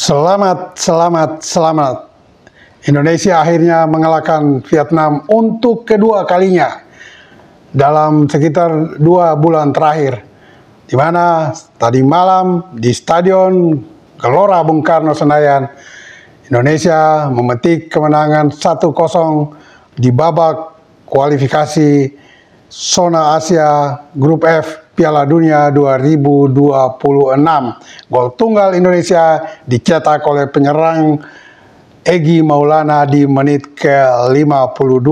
Selamat. Indonesia akhirnya mengalahkan Vietnam untuk kedua kalinya dalam sekitar 2 bulan terakhir, di mana tadi malam di Stadion Gelora Bung Karno Senayan, Indonesia memetik kemenangan 1-0 di babak kualifikasi zona Asia Grup F Piala Dunia 2026. Gol tunggal Indonesia dicetak oleh penyerang Egy Maulana di menit ke-52.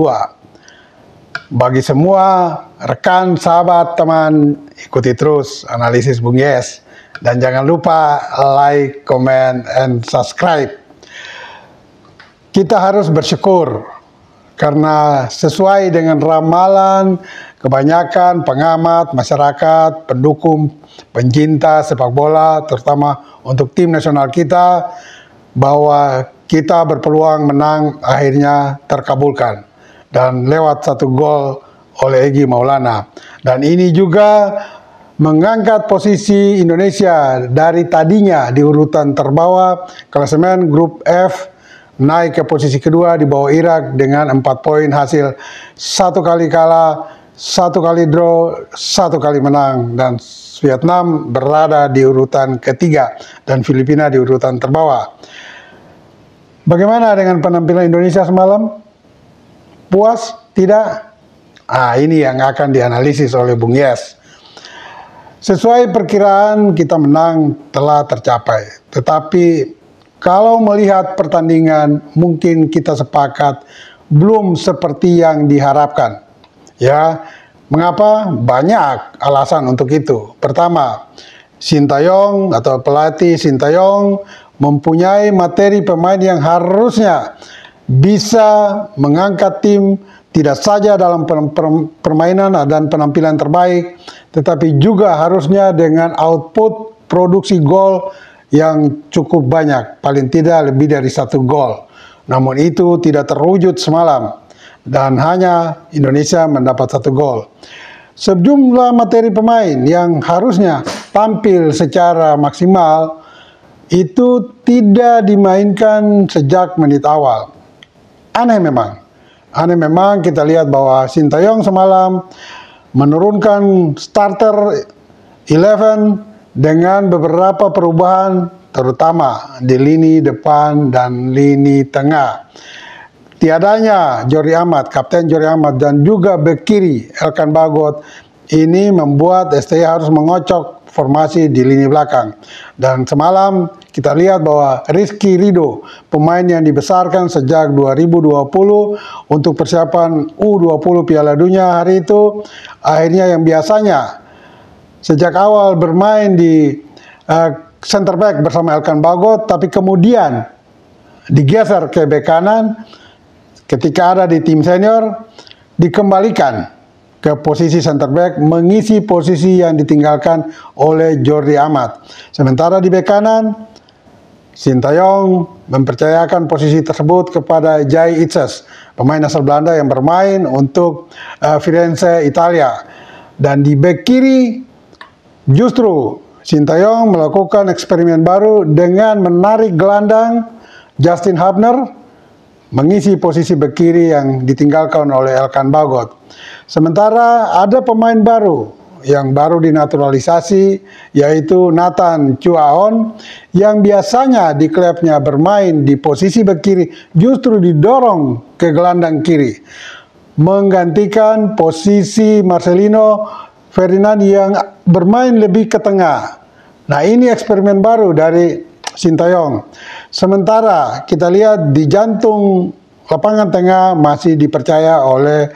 Bagi semua rekan, sahabat, teman, ikuti terus analisis Bung Yes. Dan jangan lupa like, comment, and subscribe. Kita harus bersyukur karena sesuai dengan ramalan kebanyakan pengamat, masyarakat, pendukung, pencinta sepak bola, terutama untuk tim nasional kita, bahwa kita berpeluang menang akhirnya terkabulkan dan lewat 1 gol oleh Egy Maulana. Dan ini juga mengangkat posisi Indonesia dari tadinya di urutan terbawah klasemen Grup F, naik ke posisi kedua di bawah Irak dengan 4 poin hasil 1 kali kalah, 1 kali draw, 1 kali menang, dan Vietnam berada di urutan ketiga dan Filipina di urutan terbawah. Bagaimana dengan penampilan Indonesia semalam? Puas? Tidak? Ini yang akan dianalisis oleh Bung Yes. Sesuai perkiraan kita menang telah tercapai, tetapi kalau melihat pertandingan mungkin kita sepakat belum seperti yang diharapkan. Ya, mengapa? Banyak alasan untuk itu. Pertama, Sintayong atau pelatih Sintayong mempunyai materi pemain yang harusnya bisa mengangkat tim tidak saja dalam permainan dan penampilan terbaik, tetapi juga harusnya dengan output produksi gol yang cukup banyak, paling tidak lebih dari 1 gol. Namun itu tidak terwujud semalam dan hanya Indonesia mendapat 1 gol. Sejumlah materi pemain yang harusnya tampil secara maksimal itu tidak dimainkan sejak menit awal. Aneh memang kita lihat bahwa Sintayong semalam menurunkan starter 11 dengan beberapa perubahan terutama di lini depan dan lini tengah. Tiadanya Jordi Amat, Kapten Jordi Amat, dan juga bek kiri Elkan Bagot, ini membuat STY harus mengocok formasi di lini belakang. Dan semalam kita lihat bahwa Rizky Ridho, pemain yang dibesarkan sejak 2020 untuk persiapan U20 Piala Dunia hari itu, akhirnya yang biasanya sejak awal bermain di center back bersama Elkan Bagot, tapi kemudian digeser ke bek kanan ketika ada di tim senior, dikembalikan ke posisi center back, mengisi posisi yang ditinggalkan oleh Jordi Amat. Sementara di bek kanan, Sintayong mempercayakan posisi tersebut kepada Jai Itzes, pemain asal Belanda yang bermain untuk Firenze, Italia. Dan di bek kiri, justru Sintayong melakukan eksperimen baru dengan menarik gelandang Justin Hubner mengisi posisi bek kiri yang ditinggalkan oleh Elkan Bagot. Sementara ada pemain baru yang baru dinaturalisasi, yaitu Nathan Chuaon, yang biasanya di klubnya bermain di posisi bek kiri justru didorong ke gelandang kiri, menggantikan posisi Marcelino Ferdinand yang bermain lebih ke tengah. Nah, ini eksperimen baru dari Sintayong. Sementara kita lihat di jantung lapangan tengah masih dipercaya oleh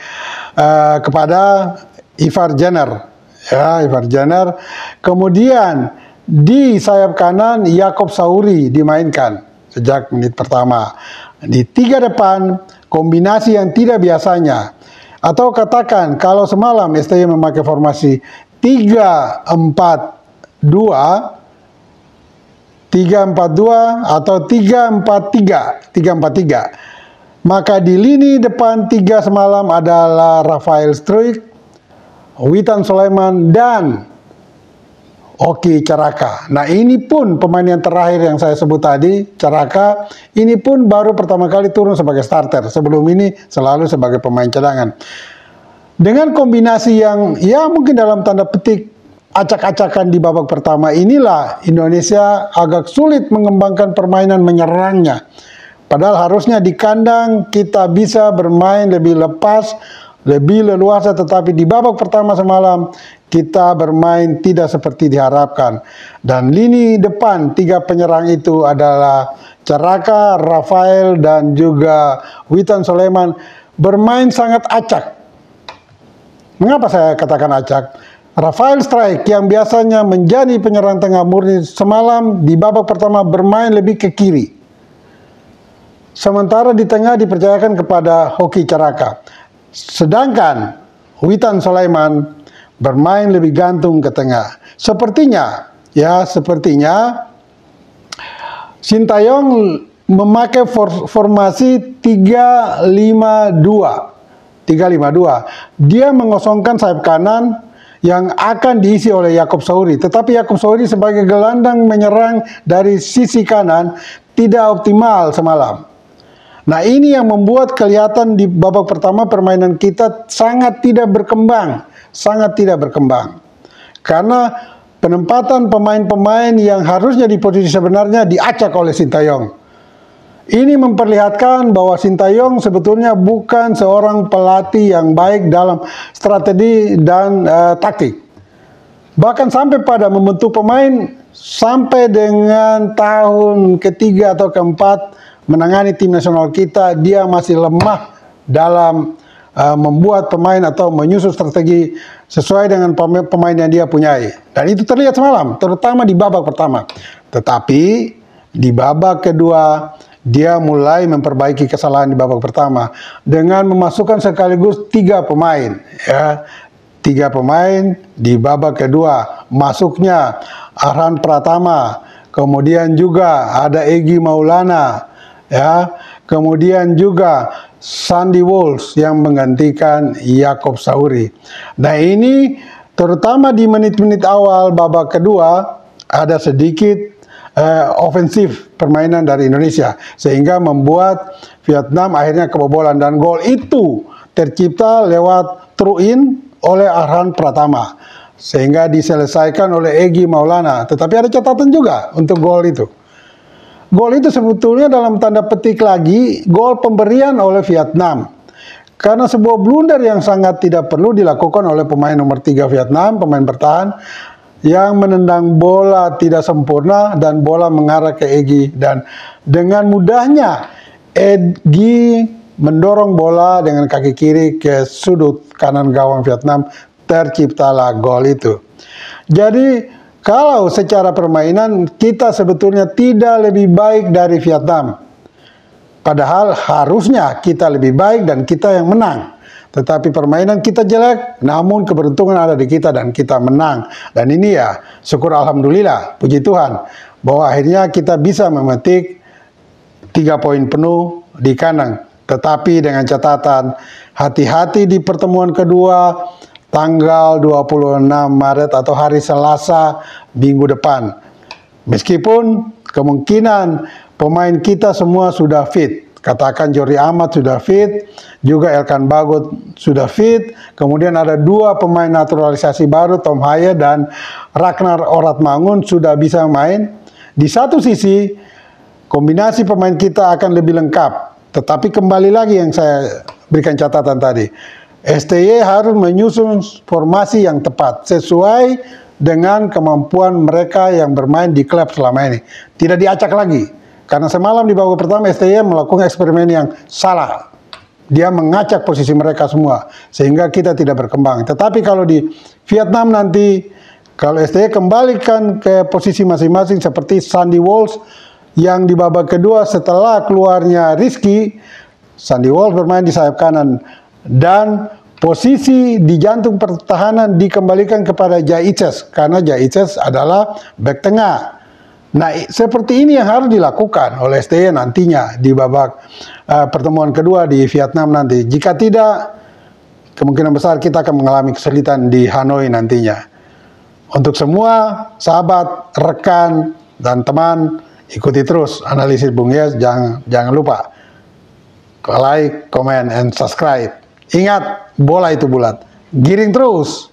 kepada Ivar Jenner. Ya, Ivar Jenner. Kemudian di sayap kanan Yakob Sauri dimainkan sejak menit pertama. Di 3 depan kombinasi yang tidak biasanya. Atau katakan kalau semalam STY memakai formasi 3-4-2 atau 3-4-3, maka di lini depan 3 semalam adalah Rafael Struijk, Witan Sulaiman, dan Hoki Caraka. Nah, ini pun pemain yang terakhir yang saya sebut tadi, Caraka, ini pun baru pertama kali turun sebagai starter. Sebelum ini selalu sebagai pemain cadangan. Dengan kombinasi yang ya mungkin dalam tanda petik acak-acakan di babak pertama, inilah Indonesia agak sulit mengembangkan permainan menyerangnya. Padahal harusnya di kandang kita bisa bermain lebih lepas, lebih leluasa, tetapi di babak pertama semalam kita bermain tidak seperti diharapkan. Dan lini depan 3 penyerang itu adalah Caraka, Rafael, dan juga Witan Sulaiman bermain sangat acak. Mengapa saya katakan acak? Rafael Strike yang biasanya menjadi penyerang tengah murni semalam di babak pertama bermain lebih ke kiri. Sementara di tengah dipercayakan kepada Hoki Caraka. Sedangkan Witan Sulaiman bermain lebih gantung ke tengah. Sepertinya Sintayong memakai formasi 3-5-2. Dia mengosongkan sayap kanan yang akan diisi oleh Yaakob Souri. Tetapi Yaakob Souri sebagai gelandang menyerang dari sisi kanan tidak optimal semalam. Nah, ini yang membuat kelihatan di babak pertama permainan kita sangat tidak berkembang. Karena penempatan pemain-pemain yang harusnya di posisi sebenarnya diacak oleh Sintayong. Ini memperlihatkan bahwa Sintayong sebetulnya bukan seorang pelatih yang baik dalam strategi dan taktik. Bahkan sampai pada membentuk pemain sampai dengan tahun ketiga atau keempat menangani tim nasional kita, dia masih lemah dalam membuat pemain atau menyusun strategi sesuai dengan pemain yang dia punyai. Dan itu terlihat semalam, terutama di babak pertama. Tetapi di babak kedua, dia mulai memperbaiki kesalahan di babak pertama dengan memasukkan sekaligus 3 pemain. Ya, 3 pemain di babak kedua. Masuknya Arhan Pratama, kemudian juga ada Egy Maulana, ya, kemudian juga Sandy Walsh yang menggantikan Yaakob Souri. Nah, ini terutama di menit-menit awal babak kedua ada sedikit ofensif permainan dari Indonesia sehingga membuat Vietnam akhirnya kebobolan, dan gol itu tercipta lewat throw in oleh Arhan Pratama sehingga diselesaikan oleh Egy Maulana. Tetapi ada catatan juga untuk gol itu. Gol itu sebetulnya dalam tanda petik lagi gol pemberian oleh Vietnam. Karena sebuah blunder yang sangat tidak perlu dilakukan oleh pemain nomor 3 Vietnam, pemain bertahan, yang menendang bola tidak sempurna dan bola mengarah ke Egy. Dan dengan mudahnya Egy mendorong bola dengan kaki kiri ke sudut kanan gawang Vietnam, terciptalah gol itu. Jadi kalau secara permainan kita sebetulnya tidak lebih baik dari Vietnam. Padahal harusnya kita lebih baik dan kita yang menang. Tetapi permainan kita jelek, namun keberuntungan ada di kita dan kita menang. Dan ini ya syukur alhamdulillah, puji Tuhan, bahwa akhirnya kita bisa memetik 3 poin penuh di kandang. Tetapi dengan catatan, hati-hati di pertemuan kedua, tanggal 26 Maret atau hari Selasa minggu depan. Meskipun kemungkinan pemain kita semua sudah fit. Katakan Jordi Amat sudah fit, juga Elkan Bagot sudah fit. Kemudian ada 2 pemain naturalisasi baru, Tom Haye dan Ragnar Oratmangun sudah bisa main. Di satu sisi, kombinasi pemain kita akan lebih lengkap. Tetapi kembali lagi yang saya berikan catatan tadi. STY harus menyusun formasi yang tepat sesuai dengan kemampuan mereka yang bermain di klub selama ini. Tidak diacak lagi. Karena semalam di babak pertama STY melakukan eksperimen yang salah. Dia mengacak posisi mereka semua sehingga kita tidak berkembang. Tetapi kalau di Vietnam nanti, kalau STY kembalikan ke posisi masing-masing seperti Sandy Walsh yang di babak kedua setelah keluarnya Rizky, Sandy Walsh bermain di sayap kanan. Dan posisi di jantung pertahanan dikembalikan kepada Jaices karena Jaices adalah bek tengah. Nah, seperti ini yang harus dilakukan oleh STY nantinya di babak pertemuan kedua di Vietnam nanti. Jika tidak, kemungkinan besar kita akan mengalami kesulitan di Hanoi nantinya. Untuk semua sahabat, rekan, dan teman, ikuti terus analisis Bung Yes. Jangan lupa like, comment, and subscribe. Ingat, bola itu bulat. Giring terus.